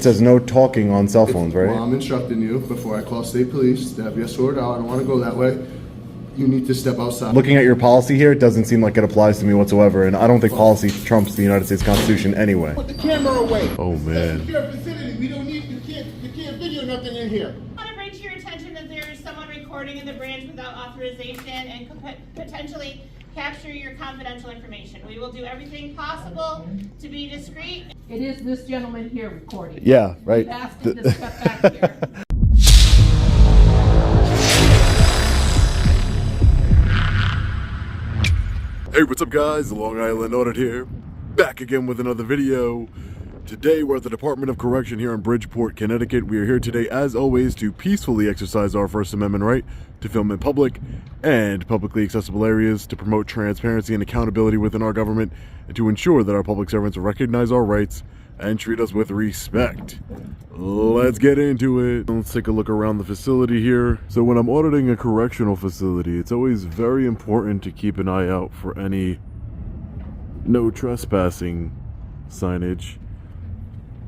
It says no talking on cell phones, right? Well, I'm instructing you before I call state police to have you escorted out. I don't want to go that way. You need to step outside. Looking at your policy here, it doesn't seem like it applies to me whatsoever, and I don't think policy trumps the United States Constitution anyway. Put the camera away. Oh, man. That's your facility. We don't need, you can't video nothing in here. I want to bring to your attention that there is someone recording in the branch without authorization and could potentially capture your confidential information. We will do everything possible to be discreet. It is this gentleman here recording. Yeah, right. We've asked him to step back here. Hey, what's up guys? The Long Island Audit here, back again with another video. Today we're at the Department of Correction here in Bridgeport, Connecticut. We are here today, as always, to peacefully exercise our First Amendment right to film in public and publicly accessible areas, to promote transparency and accountability within our government, and to ensure that our public servants recognize our rights and treat us with respect. Let's get into it. Let's take a look around the facility here. So when I'm auditing a correctional facility, it's always very important to keep an eye out for any no trespassing signage.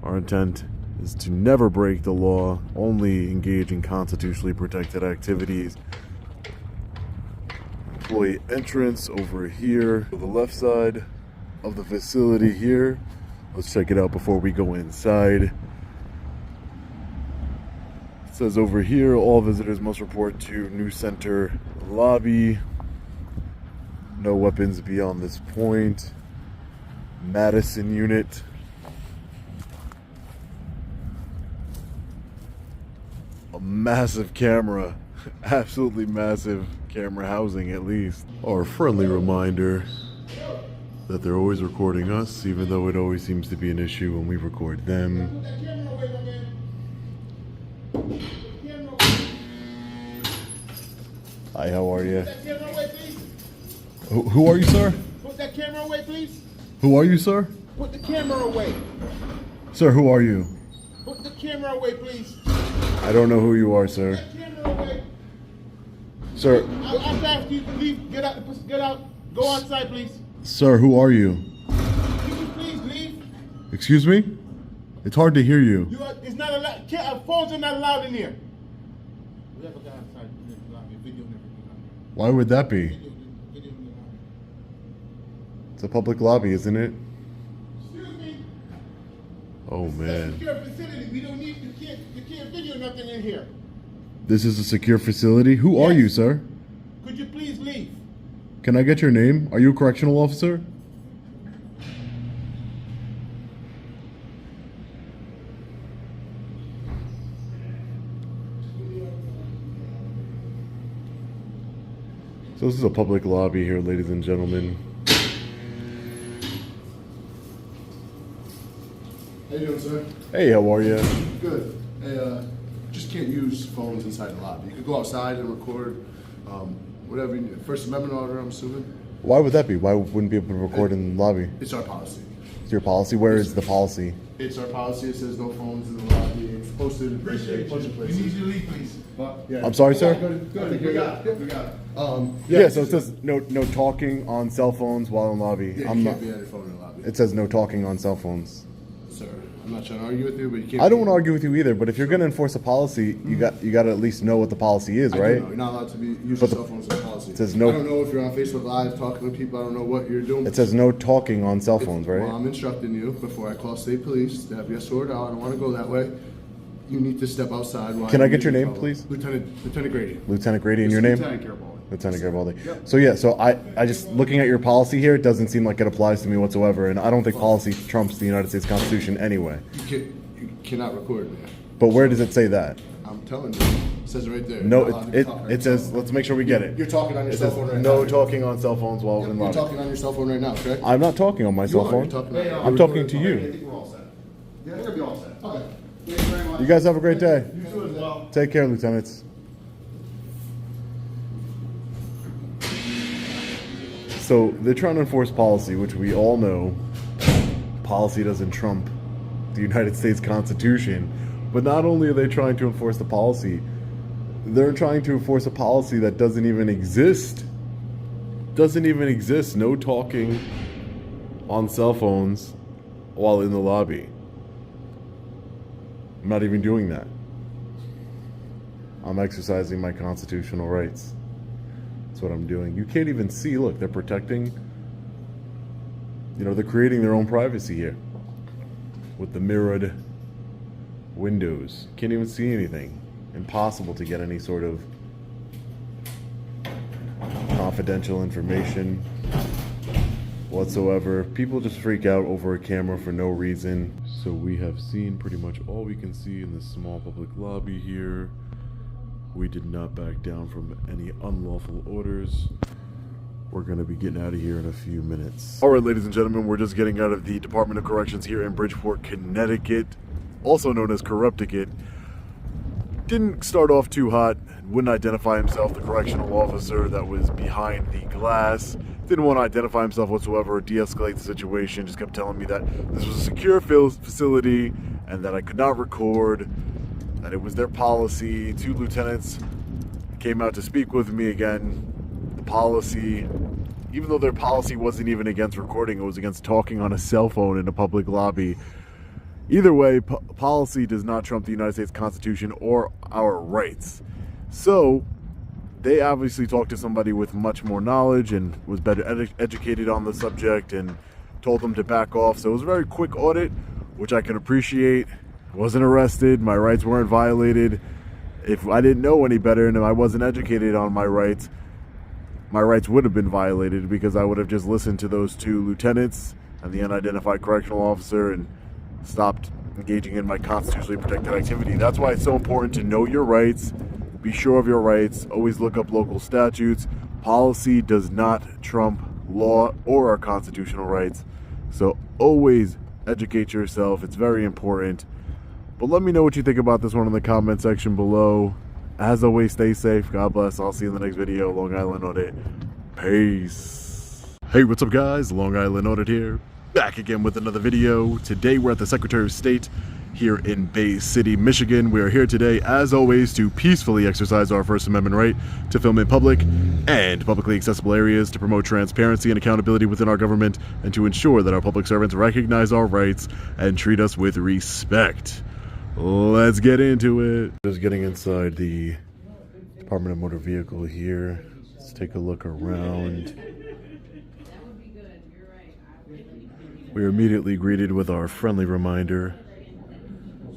Our intent is to never break the law, only engage in constitutionally protected activities. Employee entrance over here to the left side of the facility here. Let's check it out before we go inside. It says over here, all visitors must report to New Center lobby. No weapons beyond this point. Madison unit. A massive camera. Absolutely massive camera housing, at least. Our friendly reminder that they're always recording us, even though it always seems to be an issue when we record them. Hi, how are you? Who are you, sir? Put that camera away, please. Who are you, sir? Put the camera away. Sir, who are you? Put the camera away, please. I don't know who you are, sir. Put that camera away. Sir, I'll ask you to leave. Get out. Go outside, please. sir, who are you? Can you please leave? Excuse me? It's hard to hear you. It's not allowed. Phones are not allowed in here. We have a guy outside in the lobby, video and everything. Why would that be? Video in the lobby. It's a public lobby, isn't it? Excuse me. Oh, It's a man. secure facility. We don't need. You can't video nothing in here. This is a secure facility? Who are Yes. you, sir? Could you please leave? Can I get your name? Are you a correctional officer? So this is a public lobby here, ladies and gentlemen. How you doing, sir? Hey, how are you? Good. Hey, just can't use phones inside the lobby. You could go outside and record whatever you need. First Amendment order, I'm assuming. Why would that be? Why wouldn't be able to record in the lobby? It's our policy. It's your policy? Where is the policy? It's our policy. It says no phones in the lobby. It's posted in a bunch of places. We need you to leave, please. Yeah. I'm sorry, sir? Good. We got it. We got it. Yeah, so it says no talking on cell phones while in lobby. Yeah, I'm you not. can't be on your phone in the lobby. It says no talking on cell phones. Sir, I'm not trying to argue with you, but you can't. I don't want to argue with you either, but if you're going to enforce a policy, you got to at least know what the policy is, I do right? know. You're not allowed to be using But cell phones in the policy. it says no- I don't know if you're on Facebook Live talking to people. I don't know what you're doing. It says no talking on cell phones, right? Well, I'm instructing you before I call state police to have you escorted out. I don't want to go that way. You need to step outside. While Can I you're get your in name, trouble. please? Lieutenant Grady. Lieutenant Grady, and your name? Lieutenant Garibaldi. Lieutenant Garibaldi. Yep. So yeah, so I just looking at your policy here, it doesn't seem like it applies to me whatsoever, and I don't think policy trumps the United States Constitution anyway. You cannot record me. But where does it say that? I'm telling you. It says it right there. No, You're not allowed to be talking right it says. now. Let's make sure we get it. You're talking on your It cell says phone right no now. talking on cell phones while in You're lobby. talking on your cell phone right now, correct? I'm not talking on my cell are. phone. You're talking I'm talking to I you. think we're all set. Yeah, I think we'll be all set. Okay. Thank you very much. You guys have a great day. You too as well. Take care, lieutenants. So they're trying to enforce policy, which we all know policy doesn't trump the United States Constitution. But not only are they trying to enforce the policy, they're trying to enforce a policy that doesn't even exist. Doesn't even exist. No talking on cell phones while in the lobby. I'm not even doing that. I'm exercising my constitutional rights. That's what I'm doing. You can't even see, look, they're protecting, they're creating their own privacy here with the mirrored windows. Can't even see anything. Impossible to get any sort of confidential information whatsoever. People just freak out over a camera for no reason. So we have seen pretty much all we can see in this small public lobby here. We did not back down from any unlawful orders. We're going to be getting out of here in a few minutes. All right, ladies and gentlemen, we're just getting out of the Department of Corrections here in Bridgeport, Connecticut, also known as Corrupticate. Didn't start off too hot, wouldn't identify himself, the correctional officer that was behind the glass. Didn't want to identify himself whatsoever or de-escalate the situation, just kept telling me that this was a secure facility and that I could not record, that it was their policy. 2 lieutenants came out to speak with me again. The policy, even though their policy wasn't even against recording, it was against talking on a cell phone in a public lobby. Either way, policy does not trump the United States Constitution or our rights. So they obviously talked to somebody with much more knowledge and was better educated on the subject and told them to back off. So it was a very quick audit, which I can appreciate. Wasn't arrested. My rights weren't violated. If I didn't know any better and if I wasn't educated on my rights would have been violated because I would have just listened to those 2 lieutenants and the unidentified correctional officer and stopped engaging in my constitutionally protected activity. That's why it's so important to know your rights, be sure of your rights, always look up local statutes. Policy does not trump law or our constitutional rights. So always educate yourself. It's very important. But let me know what you think about this one in the comment section below. As always, stay safe. God bless. I'll see you in the next video. Long Island Audit. Peace. Hey, what's up, guys? Long Island Audit here. Back again with another video. Today we're at the Secretary of State here in Bay City, Michigan. We are here today, as always, to peacefully exercise our First Amendment right to film in public and publicly accessible areas, to promote transparency and accountability within our government, and to ensure that our public servants recognize our rights and treat us with respect. Let's get into it. Just getting inside the Department of Motor Vehicle here. Let's take a look around. We are immediately greeted with our friendly reminder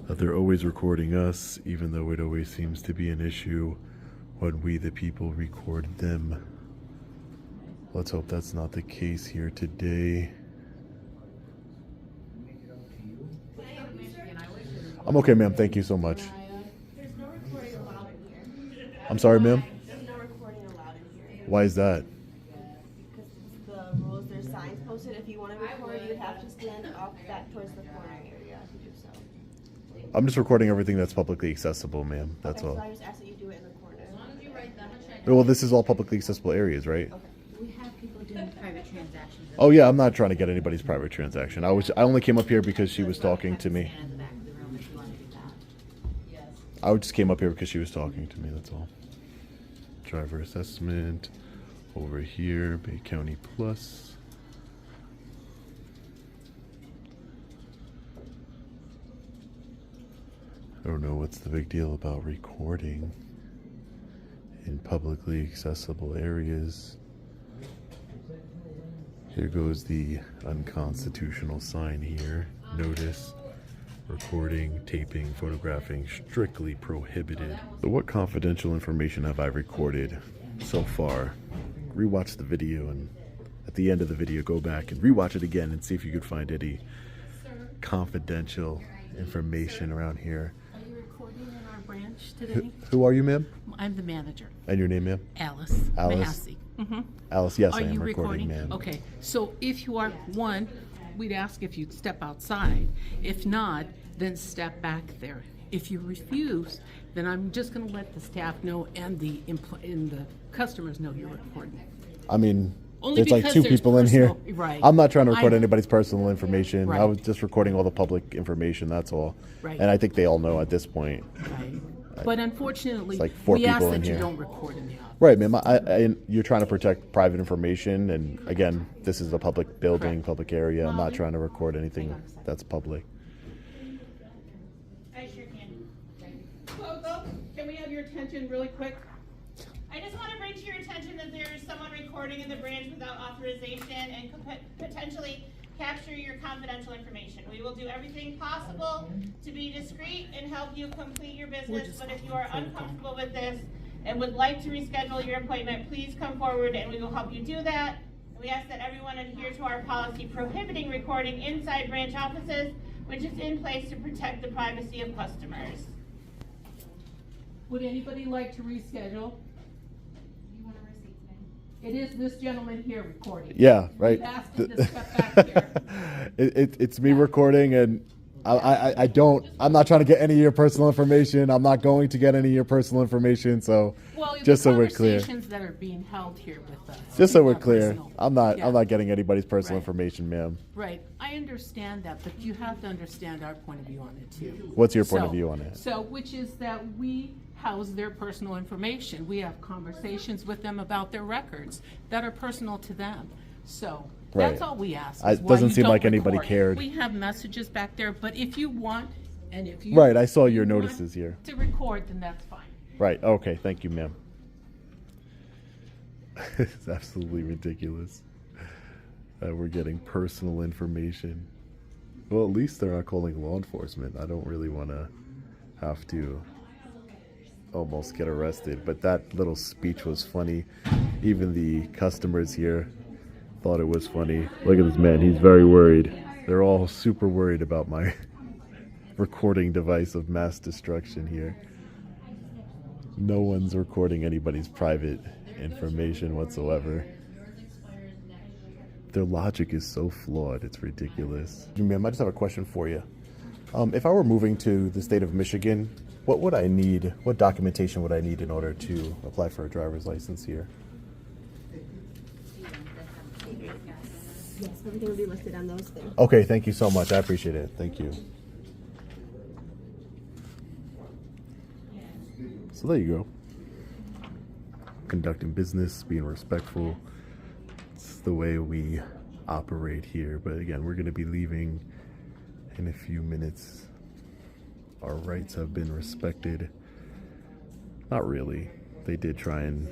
that they're always recording us, even though it always seems to be an issue when we, the people, record them. Let's hope that's not the case here today. I'm okay, ma'am. Thank you so much. There's no recording allowed in here. I'm sorry, ma'am. There's no recording allowed in here. Why is that? Because the rules, there's signs posted. If you want to record, you have to stand off back towards the corner area to do so. I'm just recording everything that's publicly accessible, ma'am. That's Okay, all. so I just ask that you do it in the corner. Well, this is all publicly accessible areas, right? Okay. We have people doing private transactions. Oh yeah, I'm not trying to get anybody's private transaction. I only came up here because she was talking to me. Stand in the back of the room if you want to do that. Yes. I just came up here because she was talking to me, that's all. Driver assessment over here, Bay County Plus. I don't know what's the big deal about recording in publicly accessible areas. Here goes the unconstitutional sign here. Notice: recording, taping, photographing, strictly prohibited. So what confidential information have I recorded so far? Rewatch the video, and at the end of the video, go back and rewatch it again and see if you could find any confidential information around here. Are you recording in our branch today? Who are you, ma'am? I'm the manager, And your name, ma'am? Alice. Alice? Massey. Mm-hmm. Alice, yes, Are I am you recording, recording? ma'am. Okay, so if you are, one, we'd ask if you'd step outside. If not, then step back there. If you refuse, then I'm just going to let the staff know and the customers know you're recording. I mean, Only there's like because 2 there's people in here. personal- right. I'm not trying to record I- anybody's personal information. I Right. was just recording all the public information, that's all. Right. And I think they all know at this point. Right. But unfortunately, It's like 4 we ask people in that you here. don't record in the office. Right, ma'am. You're trying to protect private information, and again, this is a public building, Correct. public area. I'm not trying to record anything that's public. sure can. Folks, can we have your attention really quick? I just want to bring to your attention that there is someone recording in the branch without authorization and could potentially capture your confidential information. We will do everything possible to be discreet and help you complete your business, but if you are uncomfortable with this and would like to reschedule your appointment, please come forward and we will help you do that. We ask that everyone adhere to our policy prohibiting recording inside branch offices, which is in place to protect the privacy of customers. Would anybody like to reschedule? It is this gentleman here recording. Yeah, right. We've asked him to step back here. It's me recording, and I'm not trying to get any of your personal information. I'm not going to get any of your personal information. So Well, just the so we're clear, conversations that are being held here with us. just so we're are clear, personal. I'm not Yeah. getting anybody's personal Right. information, ma'am. Right, I understand that, but you have to understand our point of view on it too. What's your point of view on it? So, which is that we house their personal information. We have conversations with them about their records that are personal to them. So, that's Right. all we ask. It is why doesn't you seem don't like anybody record. cared. We have messages back there, but if you want, and if you. Right, I saw your you want notices here. To record, then that's fine. Right. Okay. Thank you, ma'am. It's absolutely ridiculous that we're getting personal information. Well, at least they're not calling law enforcement. I don't really want to have to almost get arrested, but that little speech was funny. Even the customers here thought it was funny. Look at this man. He's very worried. They're all super worried about my recording device of mass destruction here. No one's recording anybody's private information whatsoever. Their logic is so flawed, it's ridiculous. Ma'am, I just have a question for you. If I were moving to the state of Michigan, what would I need, what documentation would I need in order to apply for a driver's license here? Yes, everything will be listed on those things. Okay, thank you so much. I appreciate it. Thank you. So there you go. Conducting business, being respectful. It's the way we operate here. But again, we're going to be leaving in a few minutes. Our rights have been respected. Not really. They did try and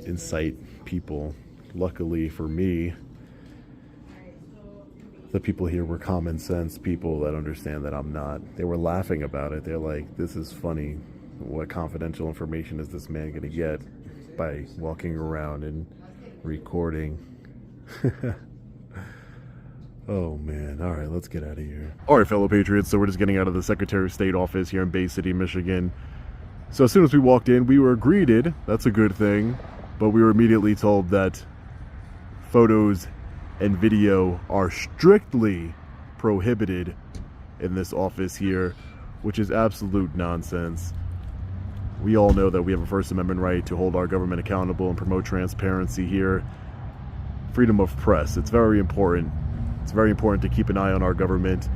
incite people. Luckily for me, the people here were common sense people that understand that I'm not. They were laughing about it. They're like, this is funny. What confidential information is this man going to get by walking around and recording? Oh man. All right, let's get out of here. All right, fellow patriots. So we're just getting out of the Secretary of State office here in Bay City, Michigan. So as soon as we walked in, we were greeted. That's a good thing. But we were immediately told that photos and video are strictly prohibited in this office here, which is absolute nonsense. We all know that we have a First Amendment right to hold our government accountable and promote transparency here. Freedom of press, it's very important. It's very important to keep an eye on our government.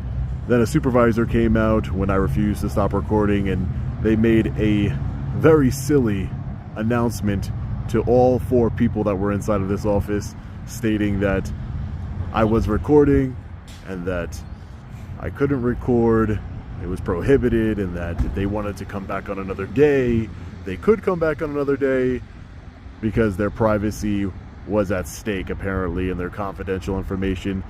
Then a supervisor came out when I refused to stop recording, and they made a very silly announcement to all 4 people that were inside of this office, stating that I was recording and that I couldn't record, it was prohibited, and that if they wanted to come back on another day, they could come back on another day because their privacy was at stake apparently and their confidential information.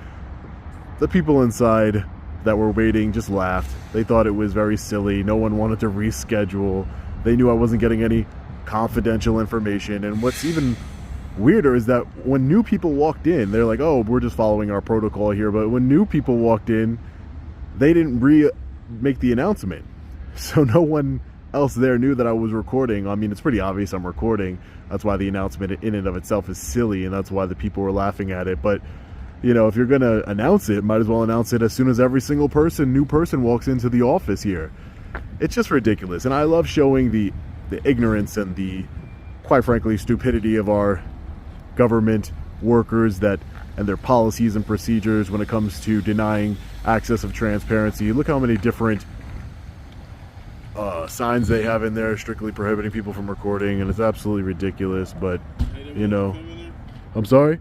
The people inside that were waiting just laughed. They thought it was very silly. No one wanted to reschedule. They knew I wasn't getting any confidential information. And what's even weirder is that when new people walked in, they're like, oh, we're just following our protocol here. But when new people walked in, they didn't make the announcement. So no one else there knew that I was recording. I mean, it's pretty obvious I'm recording. That's why the announcement in and of itself is silly, and that's why the people were laughing at it. But you know, if you're going to announce it, might as well announce it as soon as every single new person walks into the office here. It's just ridiculous. And I love showing the ignorance and the, quite frankly, stupidity of our government workers and their policies and procedures when it comes to denying access of transparency. Look how many different signs they have in there strictly prohibiting people from recording, and it's absolutely ridiculous. But, you know, I'm sorry?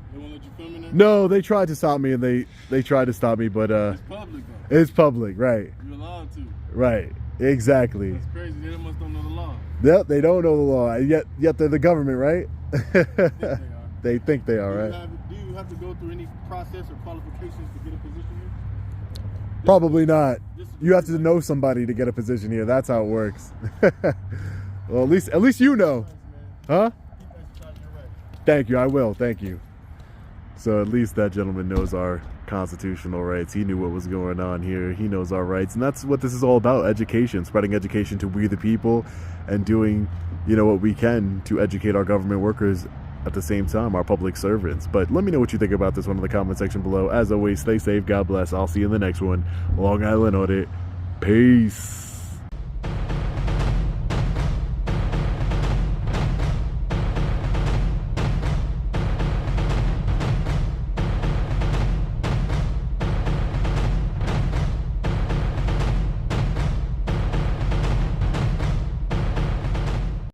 No, they tried to stop me, and they tried to stop me, but It's public, though. it's public, right? You're allowed to. Right. Exactly. It's crazy. They almost don't know the law. Yep, they don't know the law, yet they're the government, right? They think they are. They think they are, right? Do you have to go through any process or qualifications to get a position here? Probably not. You have to know somebody to get a position here. That's how it works. Well, at least you know. Huh? Keep exercising your right. Thank you, I will. Thank you. So at least that gentleman knows our constitutional rights. He knew what was going on here. He knows our rights. And that's what this is all about, education, spreading education to we the people and doing, what we can to educate our government workers at the same time, our public servants. But let me know what you think about this one in the comment section below. As always, stay safe. God bless. I'll see you in the next one. Long Island Audit. Peace.